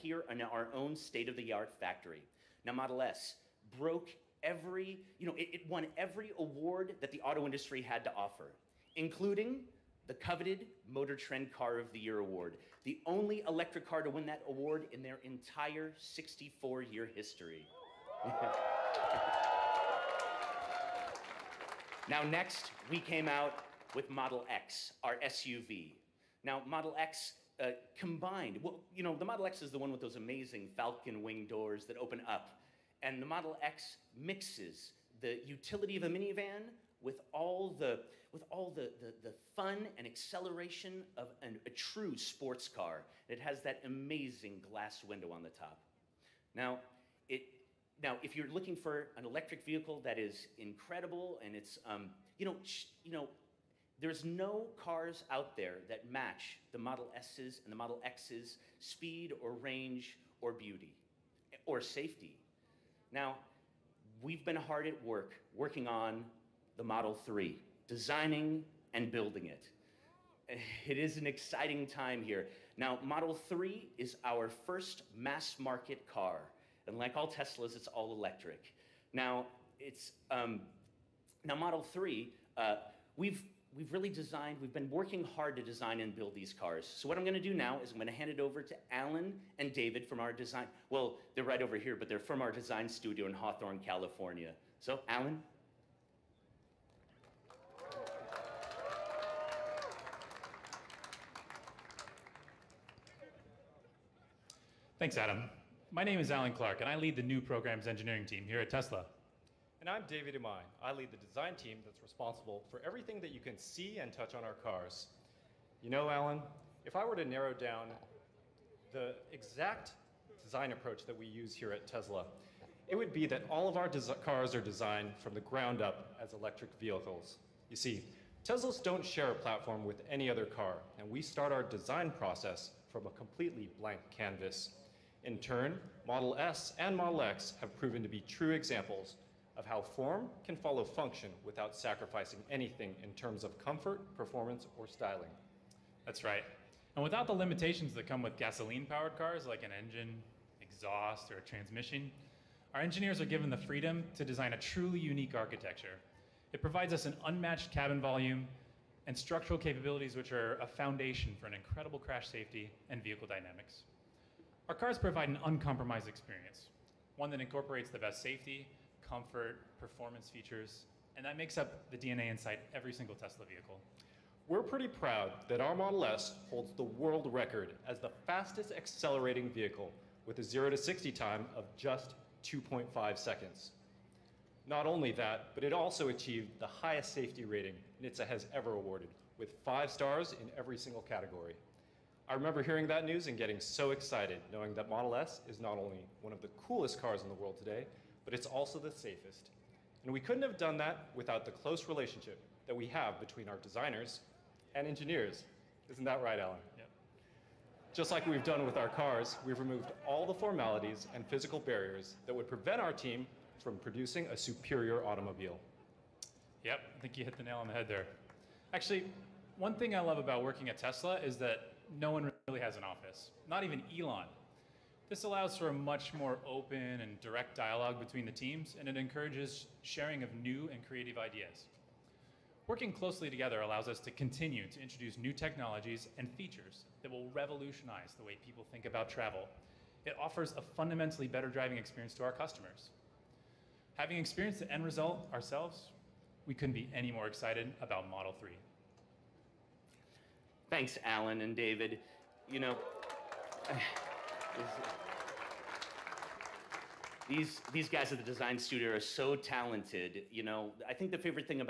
here in our own state-of-the-art factory. Now, Model S broke every, it won every award that the auto industry had to offer, including the coveted Motor Trend Car of the Year award, the only electric car to win that award in their entire 64-year history. Now, next, we came out with Model X, our SUV. Now, Model X combined, well, the Model X is the one with those amazing falcon wing doors that open up. And the Model X mixes the utility of a minivan with all the fun and acceleration of a true sports car. It has that amazing glass window on the top. Now, if you're looking for an electric vehicle that is incredible and it's, there's no cars out there that match the Model S's and the Model X's speed or range or beauty or safety. Now, we've been hard at work working on the Model 3, designing and building it. It is an exciting time here. Now, Model 3 is our first mass market car. And like all Teslas, it's all electric. Now, Model 3, we've been working hard to design and build these cars. So what I'm gonna do now is I'm gonna hand it over to Alan and David from our design, well, they're right over here, but they're from our design studio in Hawthorne, California. So, Alan? Thanks, Adam. My name is Alan Clark, and I lead the new programs engineering team here at Tesla. And I'm David Imai. I lead the design team that's responsible for everything that you can see and touch on our cars. You know, Alan, if I were to narrow down the exact design approach that we use here at Tesla, it would be that all of our cars are designed from the ground up as electric vehicles. You see, Teslas don't share a platform with any other car, and we start our design process from a completely blank canvas. In turn, Model S and Model X have proven to be true examples of how form can follow function without sacrificing anything in terms of comfort, performance, or styling. That's right. And without the limitations that come with gasoline-powered cars, like an engine, exhaust, or a transmission, our engineers are given the freedom to design a truly unique architecture. It provides us an unmatched cabin volume and structural capabilities which are a foundation for an incredible crash safety and vehicle dynamics. Our cars provide an uncompromised experience, one that incorporates the best safety, comfort, performance features, and that makes up the DNA inside every single Tesla vehicle. We're pretty proud that our Model S holds the world record as the fastest accelerating vehicle with a 0 to 60 time of just 2.5 seconds. Not only that, but it also achieved the highest safety rating NHTSA has ever awarded, with 5 stars in every single category. I remember hearing that news and getting so excited, knowing that Model S is not only one of the coolest cars in the world today, but it's also the safest. And we couldn't have done that without the close relationship that we have between our designers and engineers. Isn't that right, Alan? Yep. Just like we've done with our cars, we've removed all the formalities and physical barriers that would prevent our team from producing a superior automobile. Yep, I think you hit the nail on the head there. Actually, one thing I love about working at Tesla is that no one really has an office, not even Elon. This allows for a much more open and direct dialogue between the teams, and it encourages sharing of new and creative ideas. Working closely together allows us to continue to introduce new technologies and features that will revolutionize the way people think about travel. It offers a fundamentally better driving experience to our customers. Having experienced the end result ourselves, we couldn't be any more excited about Model 3. Thanks, Alan and David. These guys at the design studio are so talented. I think the favorite thing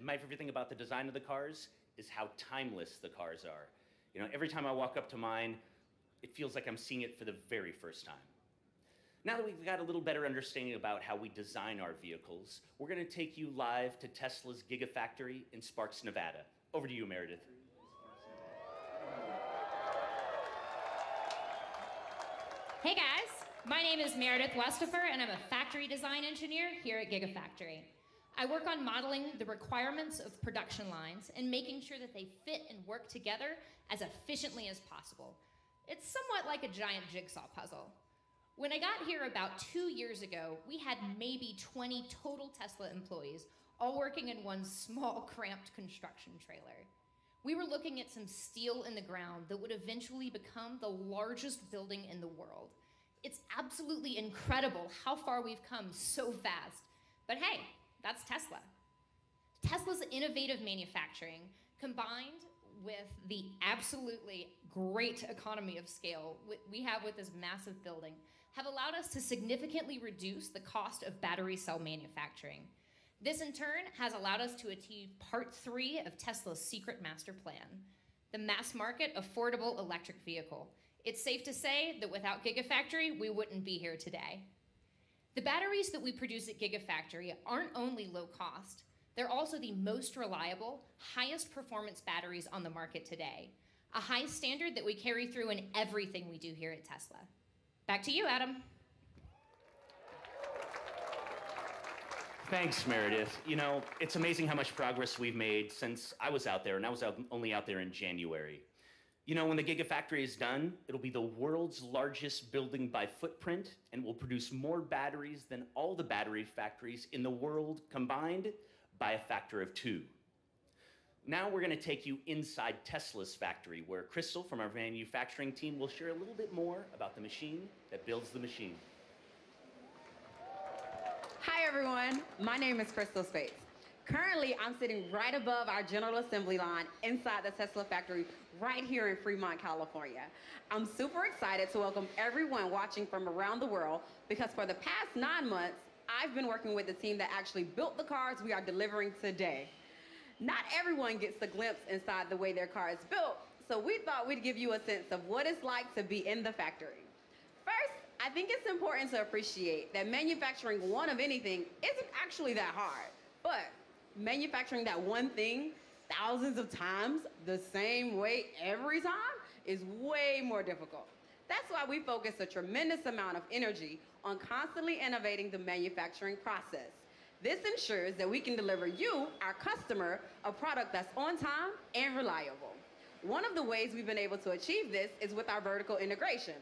my favorite thing about the design of the cars is how timeless the cars are. Every time I walk up to mine, it feels like I'm seeing it for the very first time. Now that we've got a little better understanding about how we design our vehicles, we're going to take you live to Tesla's Gigafactory in Sparks, Nevada. Over to you, Meredith. Hey guys, my name is Meredith Westifer and I'm a factory design engineer here at Gigafactory. I work on modeling the requirements of production lines and making sure that they fit and work together as efficiently as possible. It's somewhat like a giant jigsaw puzzle. When I got here about 2 years ago, we had maybe 20 total Tesla employees, all working in one small, cramped construction trailer. We were looking at some steel in the ground that would eventually become the largest building in the world. It's absolutely incredible how far we've come so fast. But hey, that's Tesla. Tesla's innovative manufacturing, combined with the absolutely great economy of scale we have with this massive building, have allowed us to significantly reduce the cost of battery cell manufacturing. This in turn has allowed us to achieve part 3 of Tesla's secret master plan, the mass market affordable electric vehicle. It's safe to say that without Gigafactory, we wouldn't be here today. The batteries that we produce at Gigafactory aren't only low cost, they're also the most reliable, highest performance batteries on the market today, a high standard that we carry through in everything we do here at Tesla. Back to you, Adam. Thanks, Meredith. You know, it's amazing how much progress we've made since I was out there, and I was only out there in January. You know, when the Gigafactory is done, it'll be the world's largest building by footprint and will produce more batteries than all the battery factories in the world combined by a factor of 2. Now we're going to take you inside Tesla's factory, where Crystal from our manufacturing team will share a little bit more about the machine that builds the machine. Hi everyone, my name is Crystal Spates. Currently, I'm sitting right above our general assembly line inside the Tesla factory right here in Fremont, California. I'm super excited to welcome everyone watching from around the world because for the past 9 months, I've been working with the team that actually built the cars we are delivering today. Not everyone gets a glimpse inside the way their car is built, so we thought we'd give you a sense of what it's like to be in the factory. First, I think it's important to appreciate that manufacturing one of anything isn't actually that hard, but manufacturing that one thing thousands of times the same way every time is way more difficult. That's why we focus a tremendous amount of energy on constantly innovating the manufacturing process. This ensures that we can deliver you, our customer, a product that's on time and reliable. One of the ways we've been able to achieve this is with our vertical integration.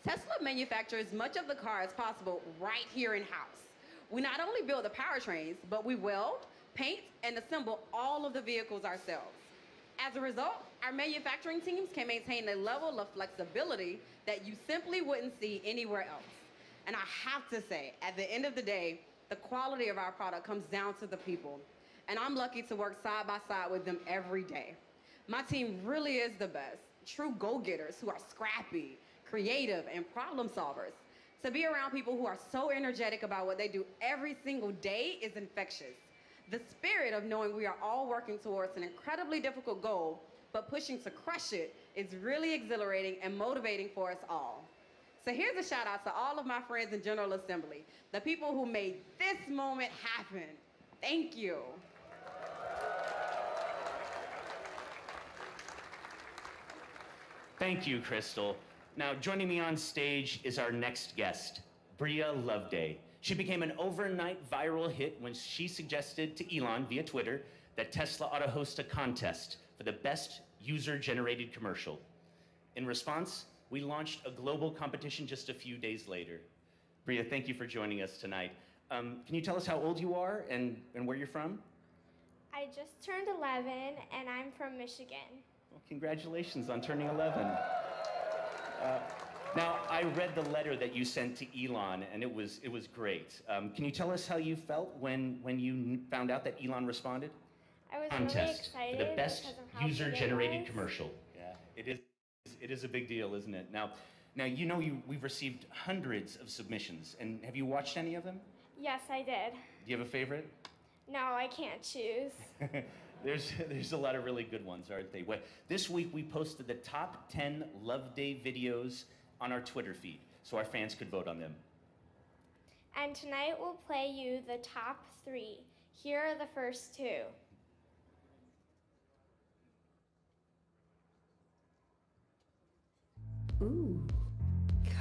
Tesla manufactures much of the car as possible right here in-house. We not only build the powertrains, but we weld, paint, and assemble all of the vehicles ourselves. As a result, our manufacturing teams can maintain a level of flexibility that you simply wouldn't see anywhere else. And I have to say, at the end of the day, the quality of our product comes down to the people. And I'm lucky to work side by side with them every day. My team really is the best, true go-getters who are scrappy, creative, and problem solvers. To be around people who are so energetic about what they do every single day is infectious. The spirit of knowing we are all working towards an incredibly difficult goal, but pushing to crush it is really exhilarating and motivating for us all. So here's a shout out to all of my friends in General Assembly, the people who made this moment happen. Thank you. Thank you, Crystal. Now, joining me on stage is our next guest, Bria Loveday. She became an overnight viral hit when she suggested to Elon via Twitter that Tesla ought to host a contest for the best user-generated commercial. In response, we launched a global competition just a few days later. Bria, thank you for joining us tonight. Can you tell us how old you are and where you're from? I just turned 11 and I'm from Michigan. Well, congratulations on turning 11. Now, I read the letter that you sent to Elon, and it was great. Can you tell us how you felt when you found out that Elon responded? I was Contest really excited for the best because of how user-generated big it was. commercial. Yeah, it is a big deal, isn't it? Now you know we've received hundreds of submissions, and have you watched any of them? Yes, I did. Do you have a favorite? No, I can't choose. There's a lot of really good ones, aren't they? This week we posted the top 10 Love Day videos on our Twitter feed, so our fans could vote on them. And tonight we'll play you the top 3. Here are the first 2. Ooh,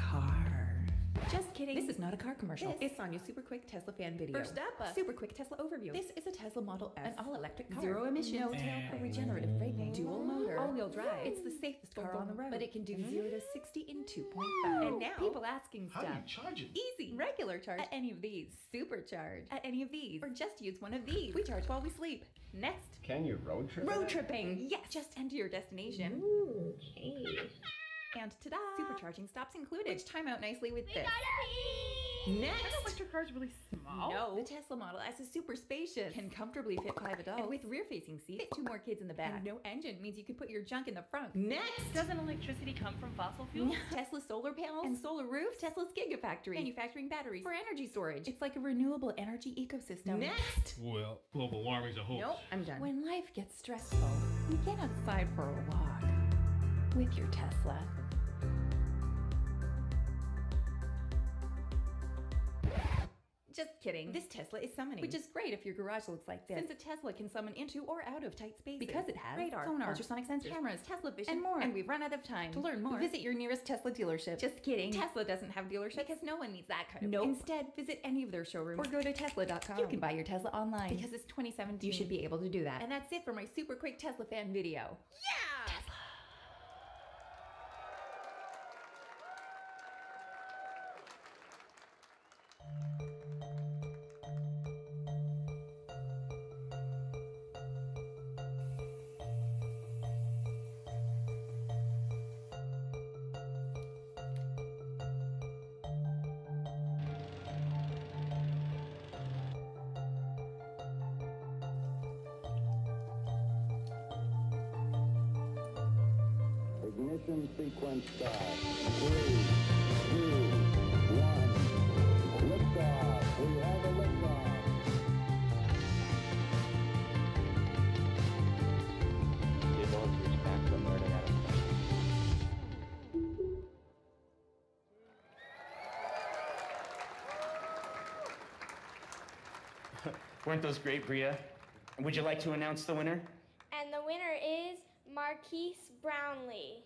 car. Just kidding. kidding. This is not a car commercial. It's on your super quick Tesla fan video. First up, a super quick Tesla overview. This is a Tesla Model S, an all-electric car. Zero emissions, no tailpipe, regenerative braking, dual motor, all-wheel drive. It's the safest car on the road, but it can do 0 to 60 in 2.5. And now, people asking stuff. How do you charge it? Easy. Regular charge at any of these. Supercharge at any of these. Or just use one of these. We charge while we sleep. Next. Can you road trip? Road tripping. Yes. Just enter your destination. Ooh, okay. And ta-da! Supercharging stops included, which time out nicely with this. Gotta Next! Are electric cars really small? No, the Tesla Model S is super spacious. Can comfortably fit 5 adults. And with rear-facing seats, fit 2 more kids in the back. And no engine means you can put your junk in the front. Next! Doesn't electricity come from fossil fuels? Tesla solar panels and solar roofs. Tesla's Gigafactory. Manufacturing batteries for energy storage. It's like a renewable energy ecosystem. Next! Well, global warming's a hoax. Nope, I'm done. When life gets stressful, you get outside for a walk with your Tesla. Just kidding. This Tesla is summoning, which is great if your garage looks like this, since a Tesla can summon into or out of tight spaces. Because it has radar, sonar, ultrasonic sensors, cameras, Tesla vision, and more. And we've run out of time. To learn more, visit your nearest Tesla dealership. Just kidding. Tesla doesn't have dealerships because no one needs that kind of thing. Instead, visit any of their showrooms or go to Tesla.com. You can buy your Tesla online because it's 2017. You should be able to do that. And that's it for my super quick Tesla fan video. Yeah! Tesla. Ignition sequence start. 3, 2, 1. Liftoff. We have a liftoff. The ability to reach back from where they had it. Weren't those great, Bria? Would you like to announce the winner? And the winner is Marquise Brownlee.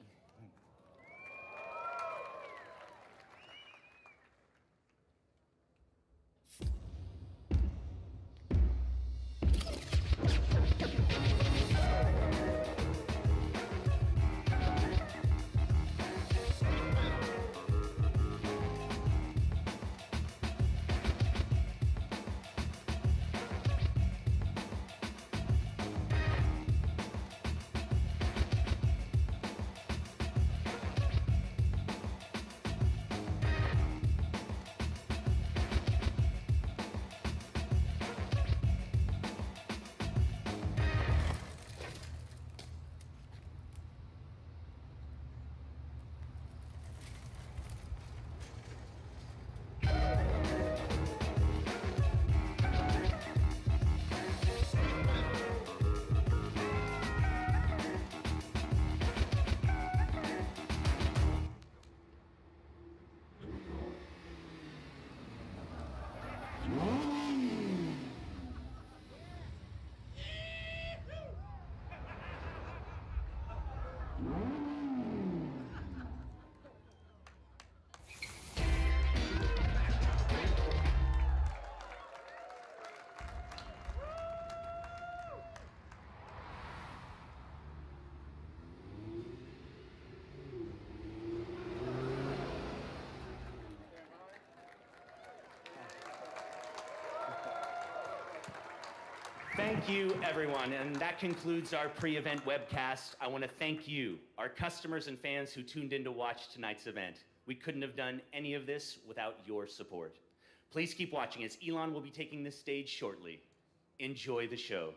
Thank you, everyone. And that concludes our pre-event webcast. I want to thank you, our customers and fans who tuned in to watch tonight's event. We couldn't have done any of this without your support. Please keep watching as Elon will be taking this stage shortly. Enjoy the show.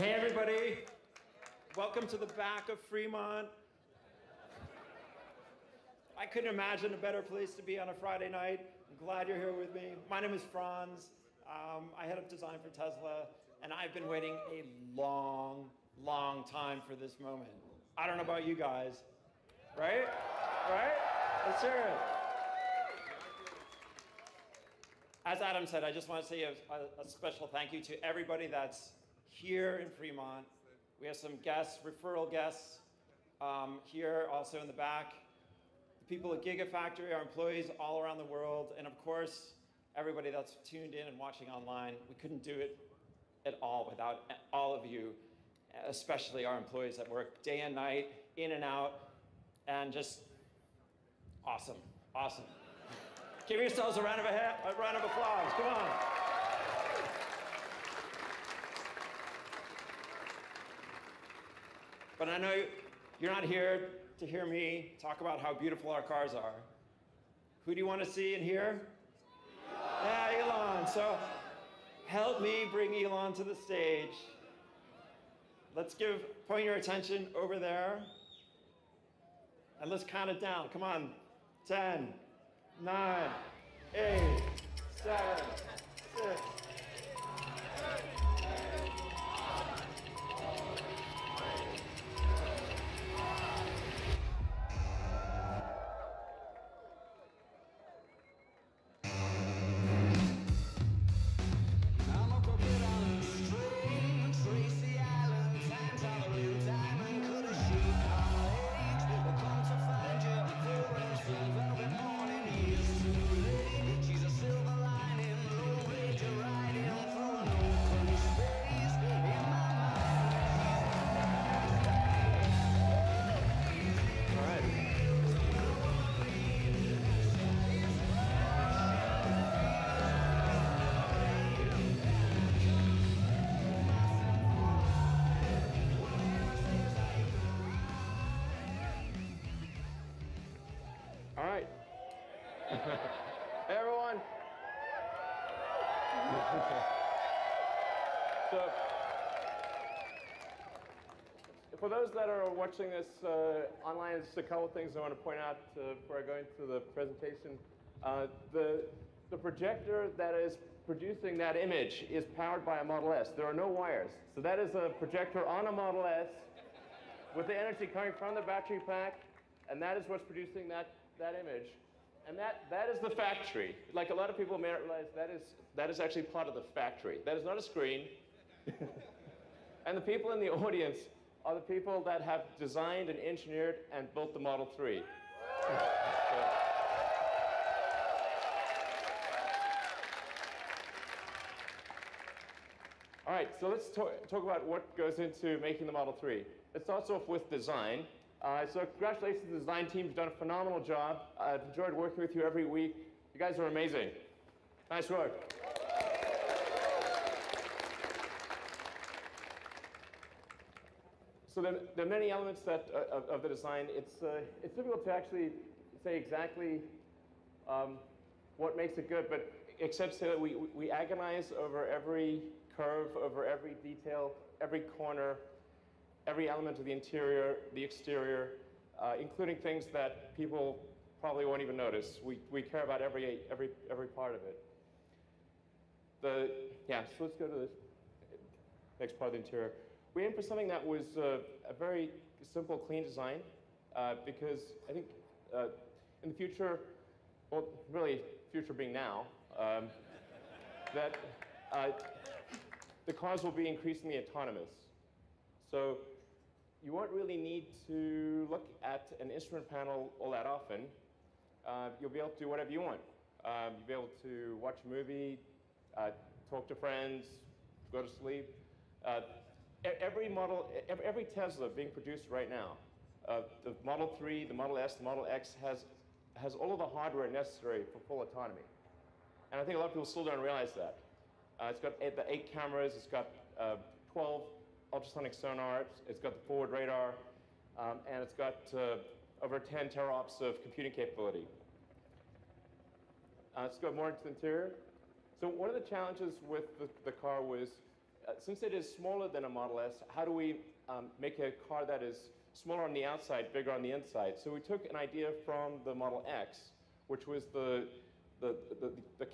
Hey everybody, welcome to the back of Fremont. I couldn't imagine a better place to be on a Friday night. I'm glad you're here with me. My name is Franz. I head up design for Tesla, and I've been waiting a long, long time for this moment. I don't know about you guys, right? Right? Let's hear it. As Adam said, I just want to say a special thank you to everybody that's here in Fremont. We have some guests, referral guests here, also in the back. The people at Gigafactory, our employees all around the world, and of course, everybody that's tuned in and watching online. We couldn't do it at all without all of you, especially our employees that work day and night, in and out, and just awesome, awesome. Give yourselves a round of applause, come on. But I know you're not here to hear me talk about how beautiful our cars are. Who do you want to see and hear? Yeah, Elon. So help me bring Elon to the stage. Let's point your attention over there. And let's count it down. Come on. 10, 9, 8, 7, 6. All right. Hey, everyone. So, for those that are watching this online, there's a couple of things I want to point out before I go into the presentation. The projector that is producing that image is powered by a Model S. There are no wires. So that is a projector on a Model S with the energy coming from the battery pack, and that is what's producing that image. And that is the factory. Like a lot of people may not realize, that is actually part of the factory. That is not a screen. And the people in the audience are the people that have designed and engineered and built the Model 3. All right, so let's talk about what goes into making the Model 3. It starts off with design. So congratulations to the design team. You've done a phenomenal job. I've enjoyed working with you every week. You guys are amazing. Nice work. So there are many elements of the design. It's difficult to actually say exactly what makes it good, but except say that we agonize over every curve, over every detail, every corner, every element of the interior, the exterior, including things that people probably won't even notice. We care about every part of it. So let's go to the next part of the interior. We aimed for something that was a very simple, clean design, because I think in the future, well, really, future being now, that the cars will be increasingly autonomous. So you won't really need to look at an instrument panel all that often. You'll be able to do whatever you want. You'll be able to watch a movie, talk to friends, go to sleep. Every Tesla being produced right now, the Model 3, the Model S, the Model X has all of the hardware necessary for full autonomy. And I think a lot of people still don't realize that. It's got the 8 cameras, it's got 12 ultrasonic sonars, it's got the forward radar, and it's got over 10 teraops of computing capability. Let's go more into the interior. So one of the challenges with the car was since it is smaller than a Model S, how do we make a car that is smaller on the outside, bigger on the inside? So we took an idea from the Model X, which was the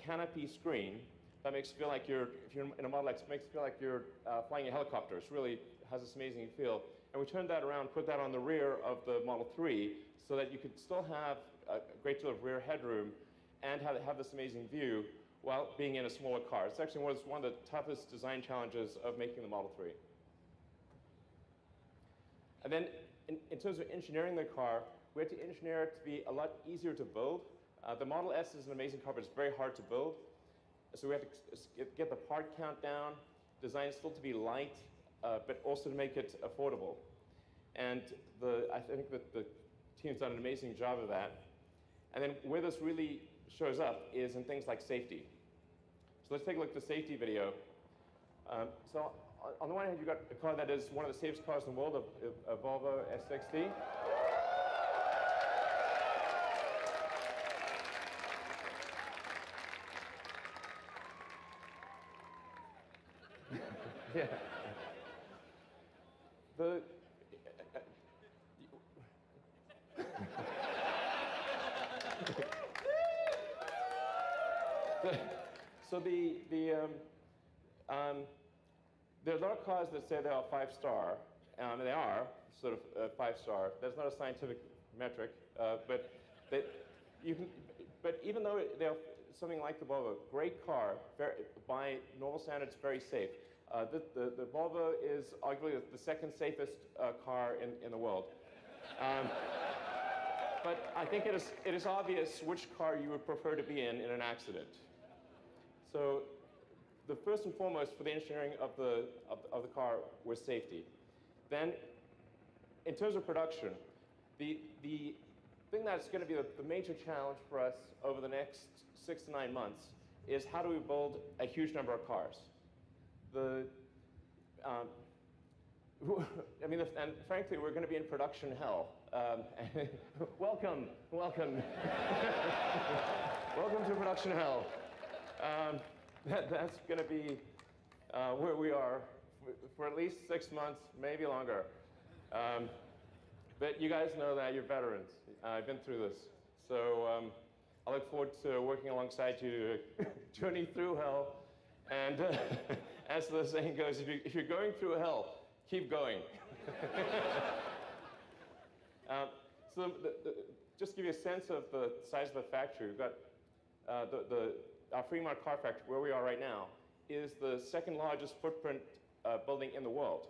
canopy screen that makes you feel like if you're in a Model X, it makes you feel like you're flying a helicopter. It really has this amazing feel. And we turned that around, put that on the rear of the Model 3 so that you could still have a great deal of rear headroom and have this amazing view while being in a smaller car. It's actually was one of the toughest design challenges of making the Model 3. And then in terms of engineering the car, we had to engineer it to be a lot easier to build. The Model S is an amazing car, but it's very hard to build. So we had to get the part count down, design it still to be light, but also to make it affordable. And I think that the team's done an amazing job of that. And then where this really shows up is in things like safety. So let's take a look at the safety video. So on the one hand, you've got a car that is one of the safest cars in the world, a Volvo S60. Yeah. So there are a lot of cars that say they are 5-star, and they are sort of 5-star. That's not a scientific metric, but even though they are something like the Volvo, great car, by normal standards, very safe. The Volvo is arguably the second safest car in the world. But I think it is obvious which car you would prefer to be in an accident. So the first and foremost for the engineering of the car was safety. Then, in terms of production, the thing that's going to be the major challenge for us over the next 6 to 9 months is how do we build a huge number of cars. And frankly, we're going to be in production hell. Welcome. Welcome to production hell. That's going to be where we are for at least 6 months, maybe longer. But you guys know that, you're veterans. I've been through this. So I look forward to working alongside you to journey through hell. And as the saying goes, if you're going through hell, keep going. So just to give you a sense of the size of the factory, we've got our Fremont car factory, where we are right now, is the second largest footprint building in the world.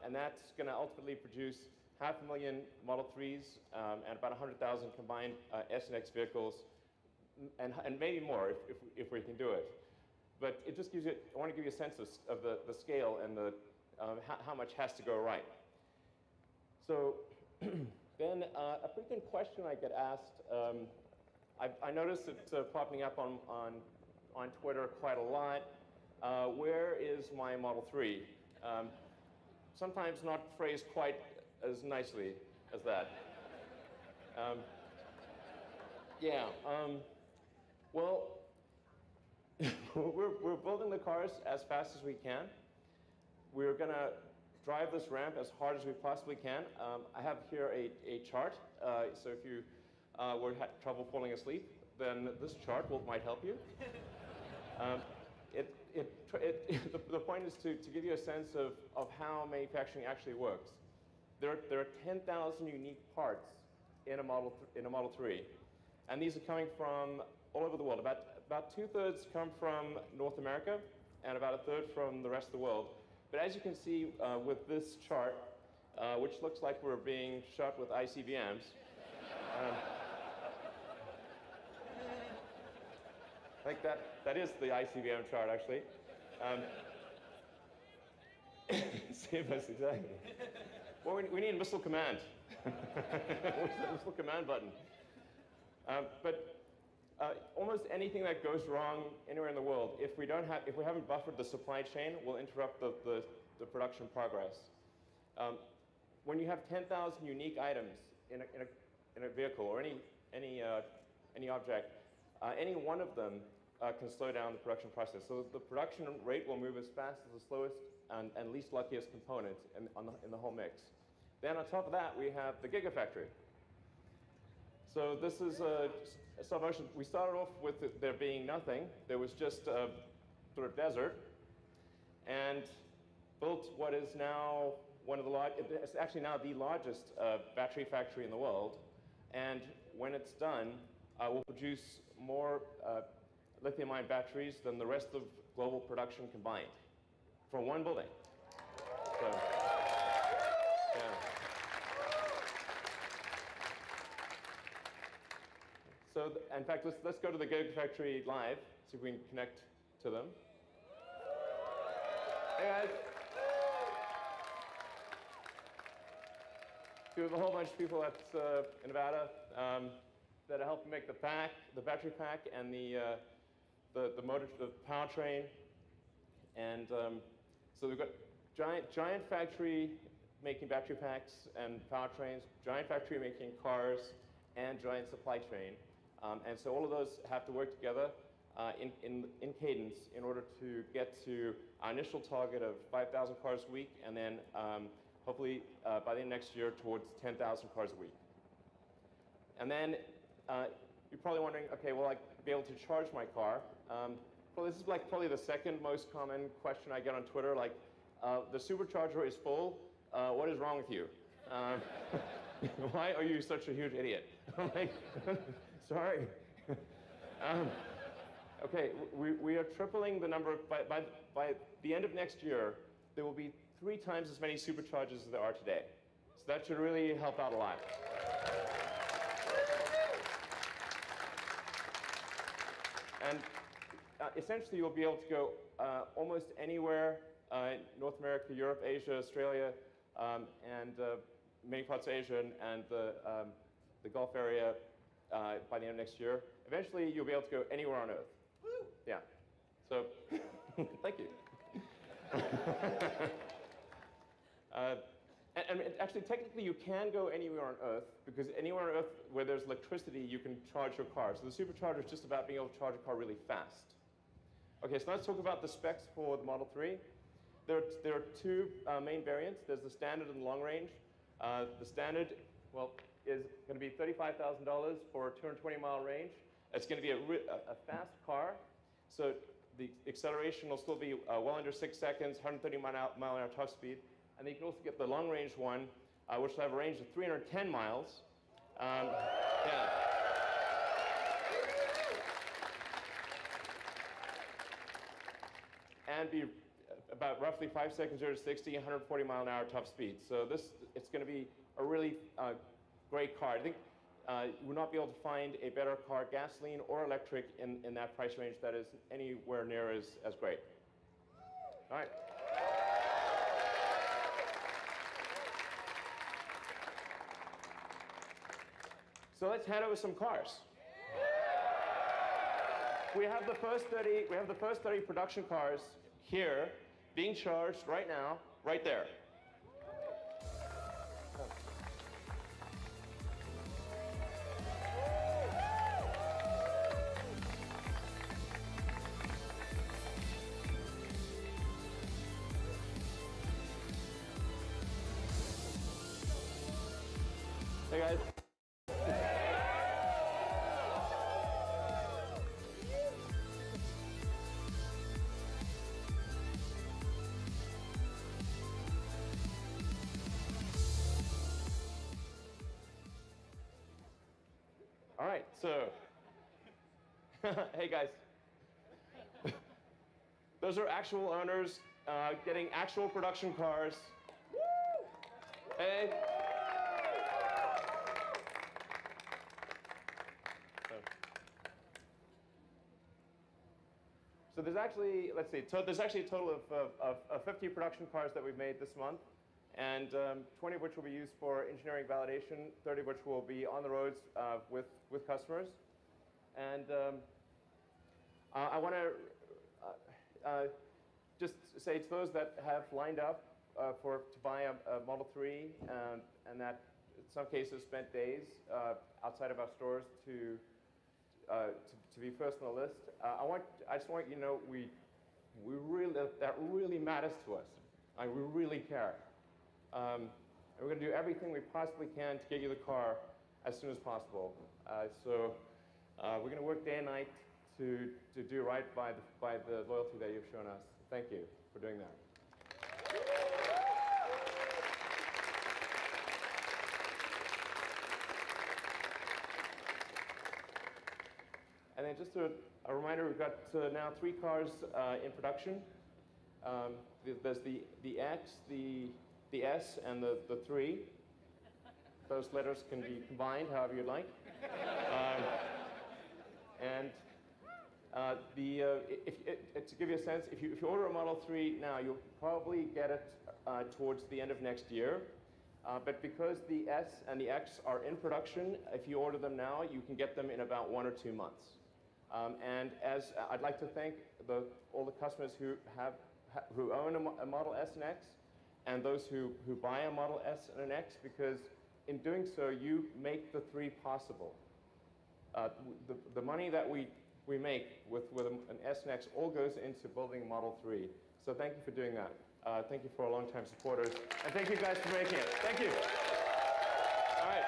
And that's going to ultimately produce 500,000 Model 3s and about 100,000 combined S and X vehicles, and maybe more if we can do it. But it just gives you, I want to give you a sense of the scale and how much has to go right. So then a frequent question I get asked, I noticed it's popping up on Twitter quite a lot. Where is my Model 3? Sometimes not phrased quite as nicely as that. Well, we're building the cars as fast as we can. We're going to drive this ramp as hard as we possibly can. I have here a chart, so if you were having trouble falling asleep, then this chart might help you. The point is to give you a sense of how manufacturing actually works. There are 10,000 unique parts in a Model 3, and these are coming from all over the world. About 2/3 come from North America, and about 1/3 from the rest of the world. But as you can see with this chart, which looks like we're being shot with ICBMs, I think that is the ICBM chart, actually. Save us, exactly. Well, we need missile command. What's the missile command button? But almost anything that goes wrong anywhere in the world, if we haven't buffered the supply chain, will interrupt the production progress. When you have 10,000 unique items in a vehicle or any object, any one of them can slow down the production process. So the production rate will move as fast as the slowest and least luckiest component in the whole mix. Then on top of that, we have the Gigafactory. So this is a stop motion. We started off with there being nothing. There was just a sort of desert, and built what is now one of the largest, it's actually now the largest battery factory in the world. And when it's done, we'll produce more lithium-ion batteries than the rest of global production combined from one building. So, yeah. So, in fact, let's go to the Gigafactory live, see if we can connect to them. Hey guys. We have a whole bunch of people at in Nevada that are helping make the battery pack, and the motor, the powertrain, and so we've got giant factory making battery packs and powertrains, giant factory making cars, and giant supply chain, and so all of those have to work together in cadence in order to get to our initial target of 5,000 cars a week, and then hopefully by the end of next year towards 10,000 cars a week. And then you're probably wondering, okay, will I be able to charge my car? Well, this is like probably the second most common question I get on Twitter, like, the supercharger is full, what is wrong with you? Why are you such a huge idiot? I'm like, sorry. Okay, we are tripling the number, by the end of next year, there will be 3 times as many superchargers as there are today. So that should really help out a lot. And essentially, you'll be able to go almost anywhere in North America, Europe, Asia, Australia, and many parts of Asia and the Gulf area by the end of next year. Eventually, you'll be able to go anywhere on Earth. Woo! Yeah. So, thank you. And actually, technically, you can go anywhere on Earth, because anywhere on Earth where there's electricity, you can charge your car. So the supercharger is just about being able to charge a car really fast. Okay, so let's talk about the specs for the Model 3. There are 2 main variants. There's the standard and the long range. The standard, well, is going to be $35,000 for a 220-mile range. It's going to be a fast car. So the acceleration will still be well under 6 seconds, 130 mile an hour top speed. And then you can also get the long-range one, which will have a range of 310 miles. Yeah. And be about roughly 5 seconds 0 to 60, 140 mile an hour top speed. So it's going to be a really great car. I think you will not be able to find a better car, gasoline or electric, in that price range that is anywhere near as great. All right. So let's hand over some cars. We have the first 30 production cars here being charged right now, right there. Hey guys. All right, so, hey guys. Those are actual owners getting actual production cars. Hey. So there's actually, let's see, there's actually a total of 50 production cars that we've made this month, and 20 of which will be used for engineering validation, 30 of which will be on the roads with customers. And I want to just say to those that have lined up to buy a Model 3 and that in some cases spent days outside of our stores to to be first on the list. I just want you to know that really matters to us. We really care. And we're going to do everything we possibly can to get you the car as soon as possible. So we're going to work day and night to do right by the loyalty that you've shown us. Thank you for doing that. And then just a reminder, we've got now 3 cars in production. There's the X, the S, and the 3. Those letters can be combined however you'd like. To give you a sense, if you order a Model 3 now, you'll probably get it towards the end of next year. But because the S and the X are in production, if you order them now, you can get them in about 1 or 2 months. And as I'd like to thank all the customers who own a Model S and X, and those who buy a Model S and an X, because in doing so, you make the 3 possible. The money that we make with an S and X all goes into building a Model 3. So thank you for doing that. Thank you for our longtime supporters. And thank you guys for making it. Thank you. All right.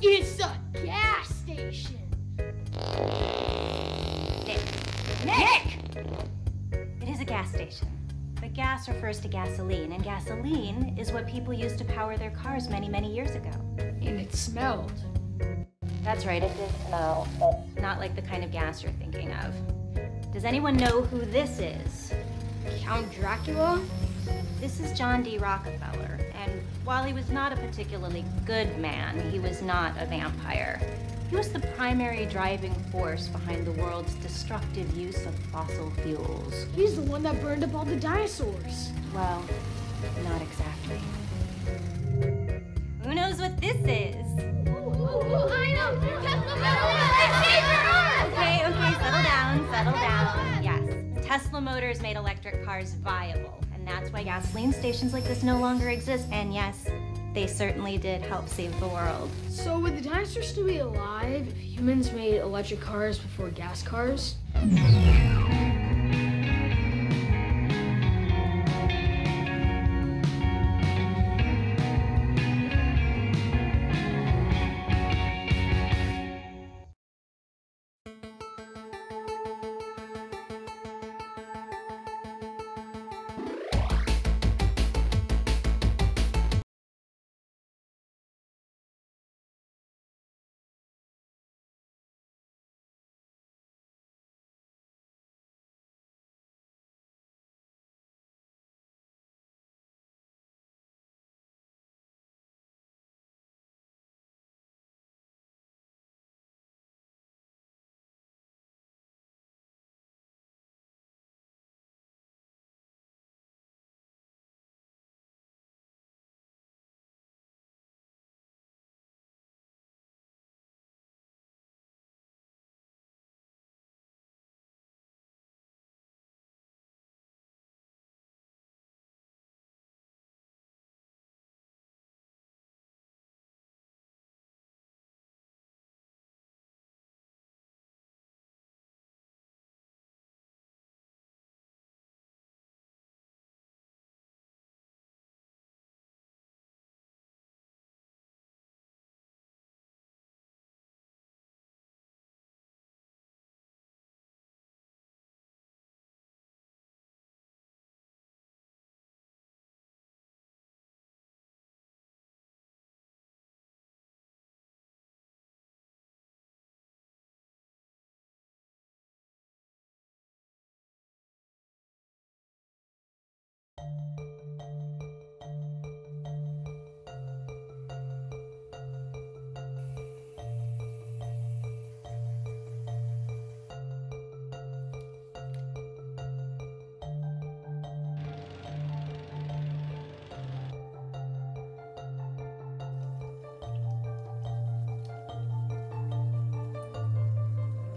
It's a gas station. Nick! It is a gas station. But gas refers to gasoline, and gasoline is what people used to power their cars many, many years ago. And it smelled. That's right, it did smell, but not like the kind of gas you're thinking of. Does anyone know who this is? Count Dracula? This is John D. Rockefeller, and while he was not a particularly good man, he was not a vampire. He was the primary driving force behind the world's destructive use of fossil fuels. He's the one that burned up all the dinosaurs. Well, not exactly. Who knows what this is? I know! Okay, settle down. Yes, Tesla Motors made electric cars viable, and that's why gasoline stations like this no longer exist. And yes, they certainly did help save the world. So would the dinosaurs still be alive if humans made electric cars before gas cars?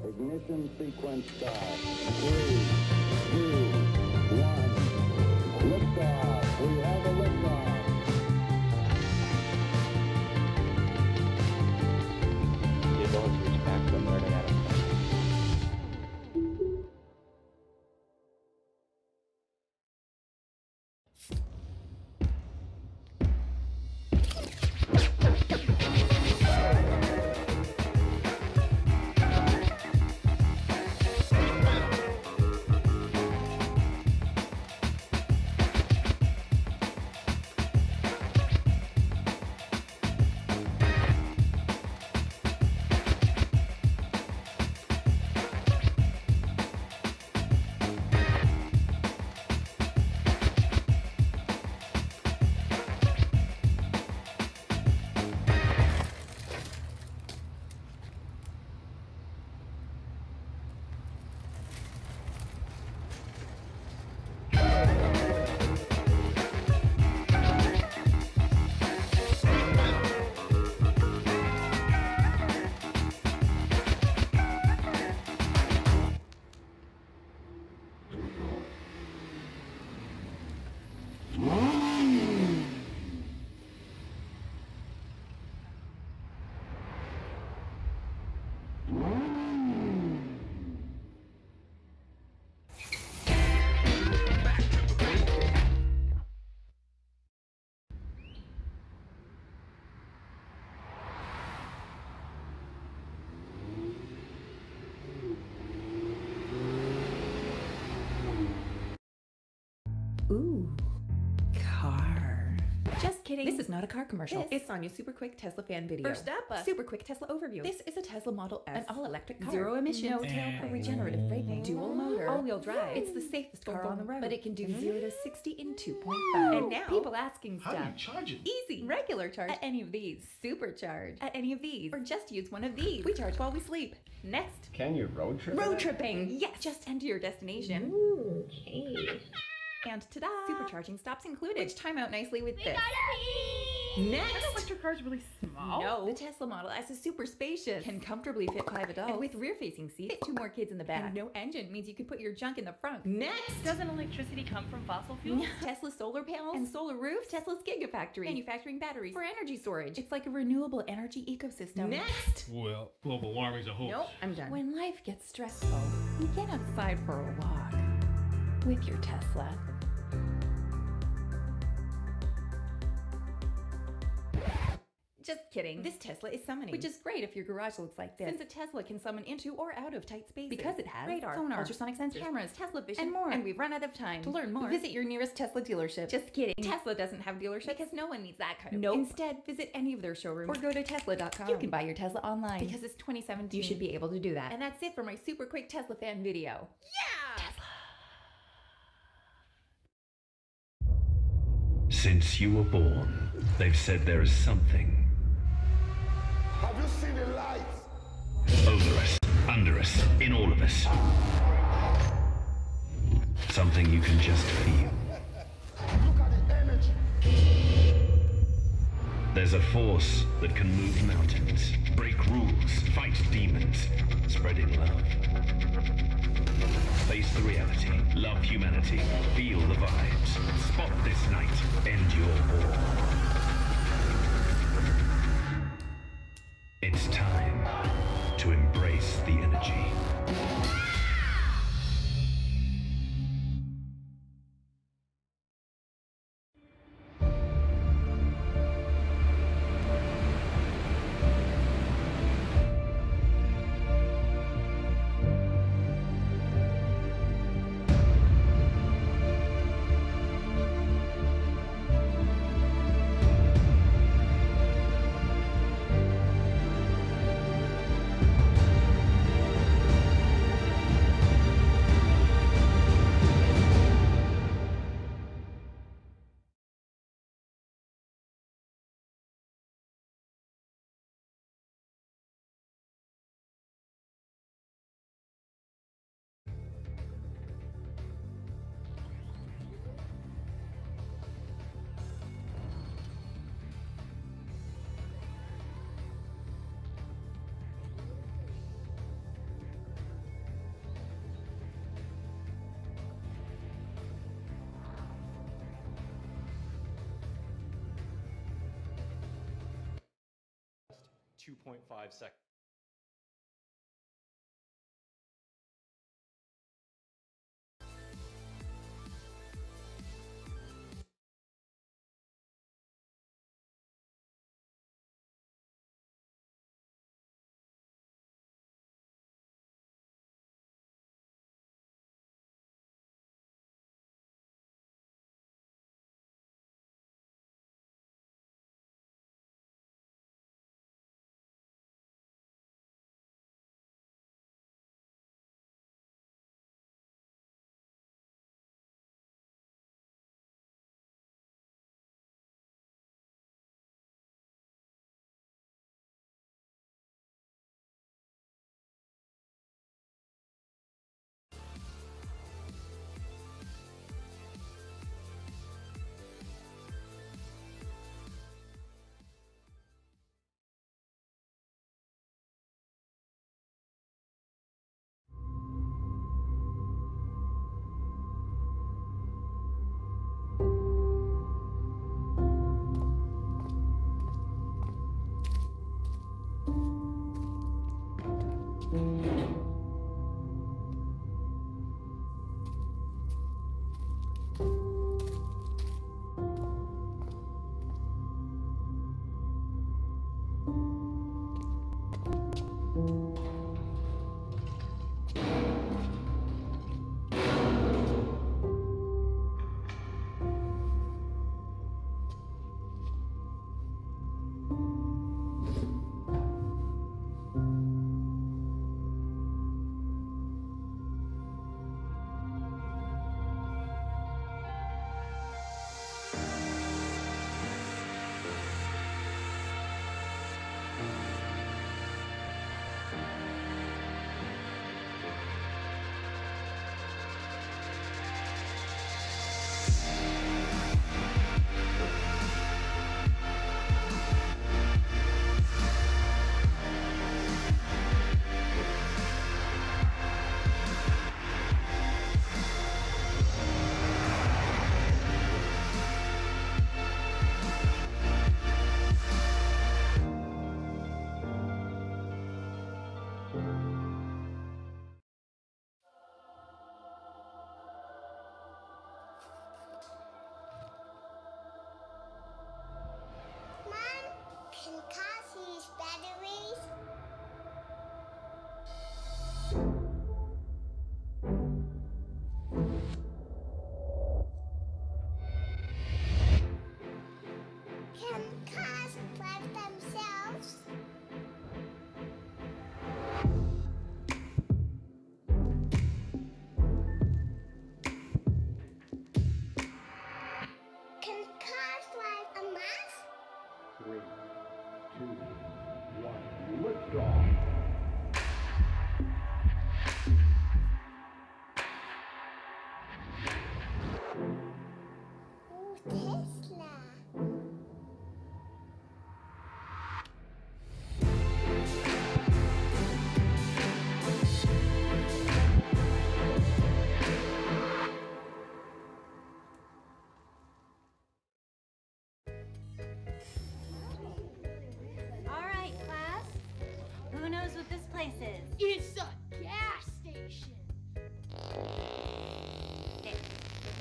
Ignition sequence start. 3, 2, 1. Liftoff. We have a liftoff. The ability to reach back from learning out of time. Ooh, car. Just kidding. This is not a car commercial. It's Sonia's super quick Tesla fan video. First up, a super quick Tesla overview. This is a Tesla Model S, an all-electric car. Zero emissions, no tailpipe, regenerative braking, dual motor, all-wheel drive. It's the safest car on the road, but it can do 0 to 60 in 2.5. And now, people asking stuff. How do you charge it? Easy, regular charge at any of these. Supercharge at any of these, or just use one of these. We charge while we sleep. Next. Can you road trip? Road tripping. Yes. Just enter your destination. Ooh, okay. And ta-da! Supercharging stops included, which time out nicely with this. Next! Are electric cars really small? No, the Tesla Model S is super spacious. Can comfortably fit 5 adults. And with rear-facing seats, fit 2 more kids in the back. And no engine means you can put your junk in the front. Next! Doesn't electricity come from fossil fuels? Tesla solar panels and solar roofs. Tesla's Gigafactory. Manufacturing batteries for energy storage. It's like a renewable energy ecosystem. Next! Well, global warming's a hoax. Nope, I'm done. When life gets stressful, you get outside for a walk with your Tesla. Just kidding. This Tesla is summoning, which is great if your garage looks like this, since a Tesla can summon into or out of tight spaces. Because it has radar, sonar, ultrasonic sensors, cameras, Tesla vision, and more. And we've run out of time. To learn more, visit your nearest Tesla dealership. Just kidding. Tesla doesn't have dealerships because no one needs that kind of. Nope. Instead, visit any of their showrooms or go to Tesla.com. You can buy your Tesla online because it's 2017. You should be able to do that. And that's it for my super quick Tesla fan video. Yeah. Tesla. Since you were born, they've said there is something. Have you seen the lights? Over us, under us, in all of us. Something you can just feel. Look at the energy. There's a force that can move mountains, break rules, fight demons, spreading love. Face the reality, love humanity, feel the vibes. Spot this night, end your war. It's time to embrace the energy. Just 2.5 seconds.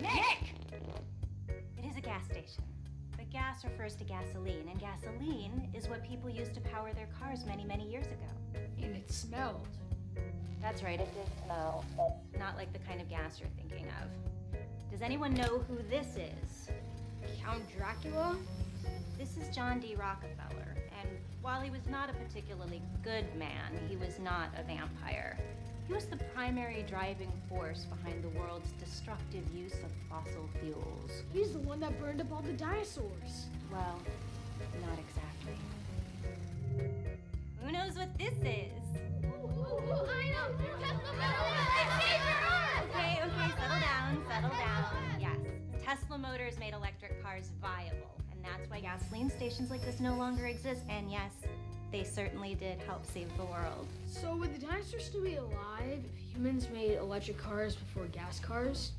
Nick! It is a gas station. But gas refers to gasoline, and gasoline is what people used to power their cars many, many years ago. And it smelled. That's right, it did smell, but not like the kind of gas you're thinking of. Does anyone know who this is? Count Dracula? This is John D. Rockefeller, and while he was not a particularly good man, he was not a vampire. He was the primary driving force behind the world's destructive use of fossil fuels. He's the one that burned up all the dinosaurs. Well, not exactly. Who knows what this is? I know! Okay, settle down. Yes, Tesla Motors made electric cars viable, and that's why gasoline stations like this no longer exist, and yes, they certainly did help save the world. So would the dinosaurs still be alive if humans made electric cars before gas cars?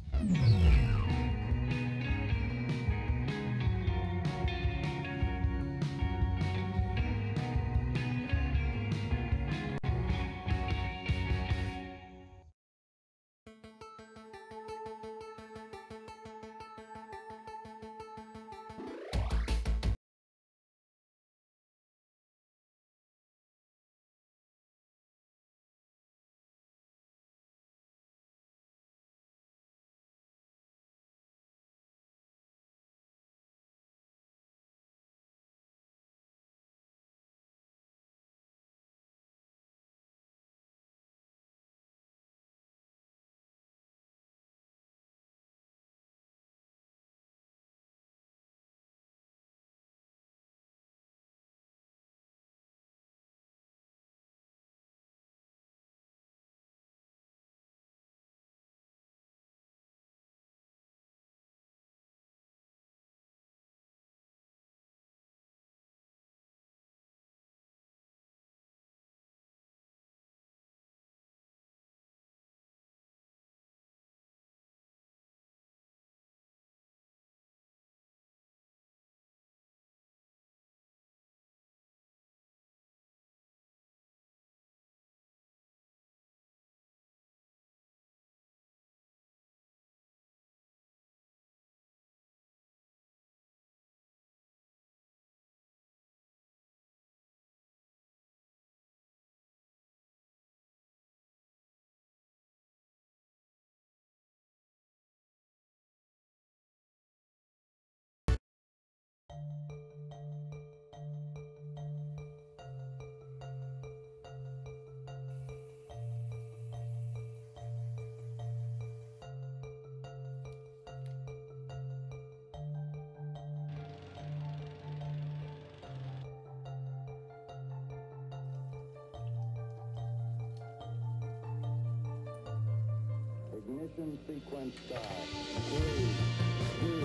Ignition sequence start. 3, 2,